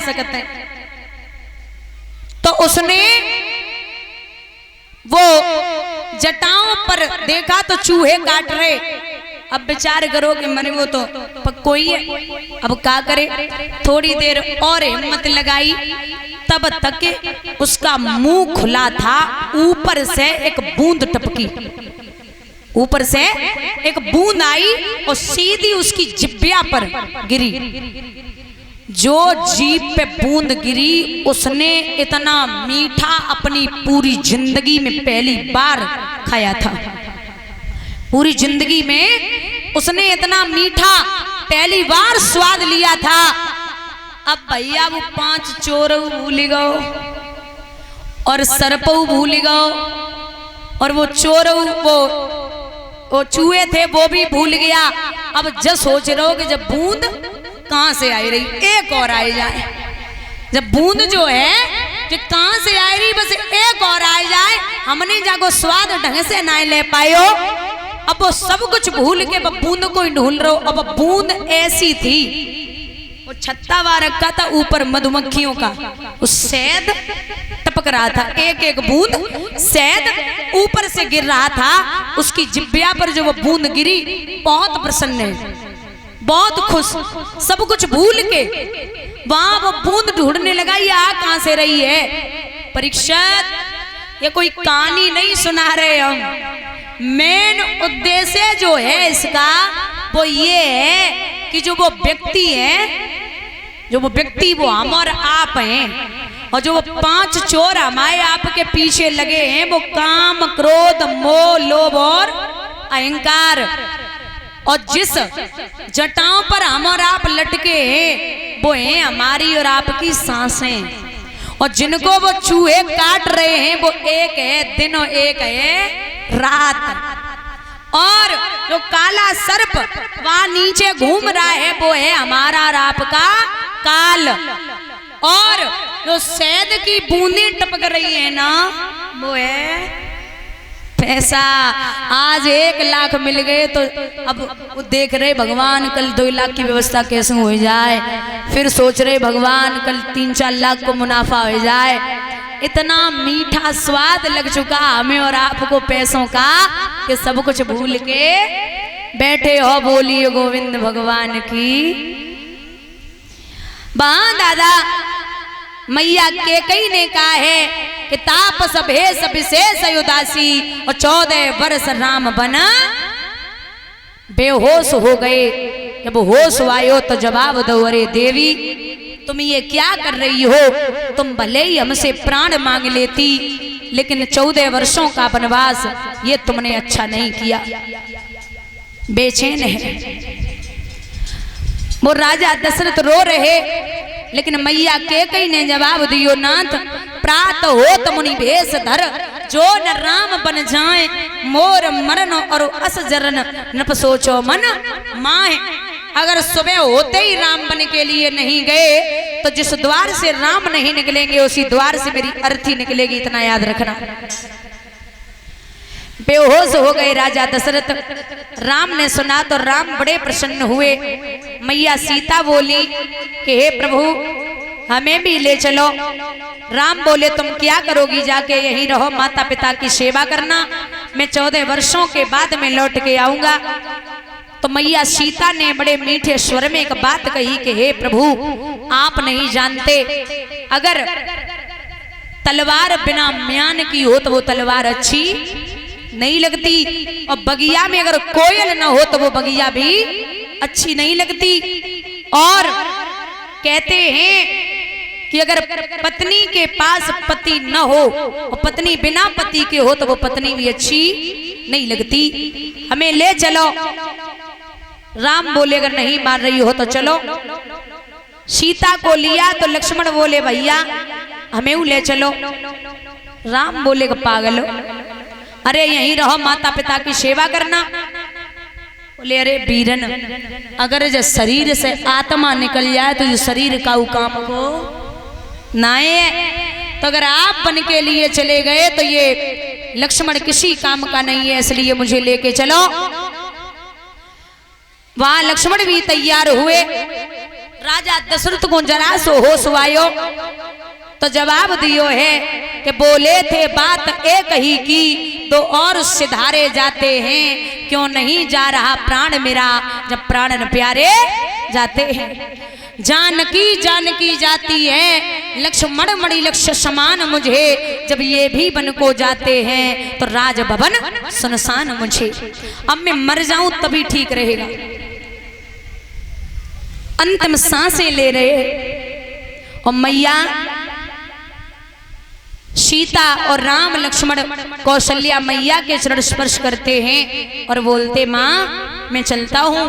सकते। तो उसने वो जटाओं पर देखा तो चूहे काट रहे। अब विचार करो कि मरे वो तो पक्को ही है, अब क्या करे। थोड़ी देर और हिम्मत लगाई, तब तक उसका मुंह खुला था, ऊपर से एक बूंद टपकी, ऊपर से एक बूंद आई और सीधी उसकी जिब्बिया पर गिरी। जो जीभ पे बूंद गिरी, उसने इतना मीठा अपनी पूरी जिंदगी में पहली बार खाया था। पूरी जिंदगी में उसने इतना मीठा पहली बार स्वाद लिया था। अब भैया वो 5 चोर भूल गो और सरपऊ भूल गो, और वो चोर वो चूहे थे वो भी भूल गया। अब जब सोच रहे हो कि जब बूंद कहां से आई रही, एक और आई जाए। जब बूंद जो है कि कहां से आई रही, बस एक और आई जाए, हमने जाको स्वाद ढंग से ना ले पायो। अब वो सब कुछ भूल के बूंद को ही ढूंढ रहे हो। अब बूंद ऐसी थी, वो छत्ता वार रखा था ऊपर मधुमक्खियों का, उस शहद टपक रहा था, एक एक बूंद शहद ऊपर से गिर रहा था। उसकी जिब्बिया पर जो वो बूंद गिरी, बहुत प्रसन्न है, बहुत खुश, सब कुछ भूल के वहां वो बूंद ढूंढने लगा। ये आ कहां से रही है? परीक्षित, ये कोई कहानी नहीं सुना रहे हम। मेन उद्देश्य जो है इसका वो ये है कि जो वो व्यक्ति है, जो वो व्यक्ति वो हम और आप हैं, और जो वो 5 चोर हमारे आपके पीछे लगे हैं, वो काम, क्रोध, मोह, लोभ और अहंकार। और जिस जटाओं पर हम और आप लटके हैं, वो हैं हमारी और आपकी सांसें। और जिनको वो चूहे काट रहे हैं, वो एक है दिन और एक है रात। और जो काला सर्प वहां नीचे घूम रहा है, वो है हमारा और आपका काल। और जो शहद की बूंदें टपक रही है ना, वो है पैसा। आज 1 लाख मिल गए तो अब वो देख रहे भगवान कल 2 लाख की व्यवस्था कैसे हो जाए, फिर सोच रहे भगवान कल 3-4 लाख को मुनाफा हो जाए। इतना मीठा स्वाद लग चुका हमें और आपको पैसों का कि सब कुछ भूल के बैठे हो। बोलिए गोविंद भगवान की। दादा मैया केकई ने कहा है कि तापस भेष विशेष उदासी, और 14 वर्ष राम बना बेहोश हो गए। जब होश आयो तो जवाब दो, अरे देवी तुम ये क्या कर रही हो? तुम भले ही हमसे प्राण मांग लेती, लेकिन 14 वर्षों का वनवास ये तुमने अच्छा नहीं किया। बेचैन है वो राजा दशरथ, रो रहे, लेकिन मैया केकई ने जवाब दियो, नाथ प्रात हो तो मुनि भेष धर, जो न राम बन जाए मोर मरन और अस जरन नप सोचो मन माए। अगर सुबह होते ही राम बन के लिए नहीं गए तो जिस द्वार से राम नहीं निकलेंगे उसी द्वार से मेरी अर्थी निकलेगी, इतना याद रखना। बेहोश हो गए राजा दशरथ। राम ने सुना तो राम बड़े प्रसन्न हुए। मैया सीता बोली कि हे प्रभु हमें भी ले चलो। राम बोले तुम क्या करोगी? जाके यहीं रहो, माता पिता की सेवा करना, मैं 14 वर्षों के बाद में लौट के आऊंगा। तो मैया सीता ने बड़े मीठे स्वर में एक बात कही कि हे प्रभु आप नहीं जानते, अगर तलवार बिना म्यान की हो तो वो तलवार अच्छी नहीं लगती, और बगिया में अगर कोयल न हो तो वो बगिया भी अच्छी नहीं लगती। और कहते हैं कि अगर पत्नी के पास पति न हो और पत्नी बिना पति के हो तो वो पत्नी भी अच्छी नहीं लगती। हमें ले चलो। राम बोले अगर नहीं मान रही हो तो चलो। सीता को लिया तो लक्ष्मण बोले भैया हमें ले चलो। राम बोले पागल हो, अरे यहीं रहो, माता पिता की सेवा करना। बोले अरे वीरन, अगर जो शरीर से आत्मा निकल जाए तो जो शरीर का काम को नाए, तो अगर आप बन के लिए चले गए तो ये लक्ष्मण किसी काम का नहीं है, इसलिए मुझे लेके चलो। वहां लक्ष्मण भी तैयार हुए। राजा दशरथ को जरा सो होश आयो तो जवाब दियो है कि बोले थे बात एक ही की तो और सिधारे जाते हैं, क्यों नहीं जा रहा प्राण मेरा जब प्राण न प्यारे जाते हैं। जानकी जानकी जाती है, लक्ष्मण मणि लक्ष्य समान मुझे, जब ये भी बन को जाते हैं तो राज भवन सुनसान मुझे। अब मैं मर जाऊं तभी ठीक रहेगा। अंतिम सांसें ले रहे और मैया सीता और राम लक्ष्मण कौशल्या मैया के चरण स्पर्श करते हैं और बोलते माँ मैं चलता हूँ।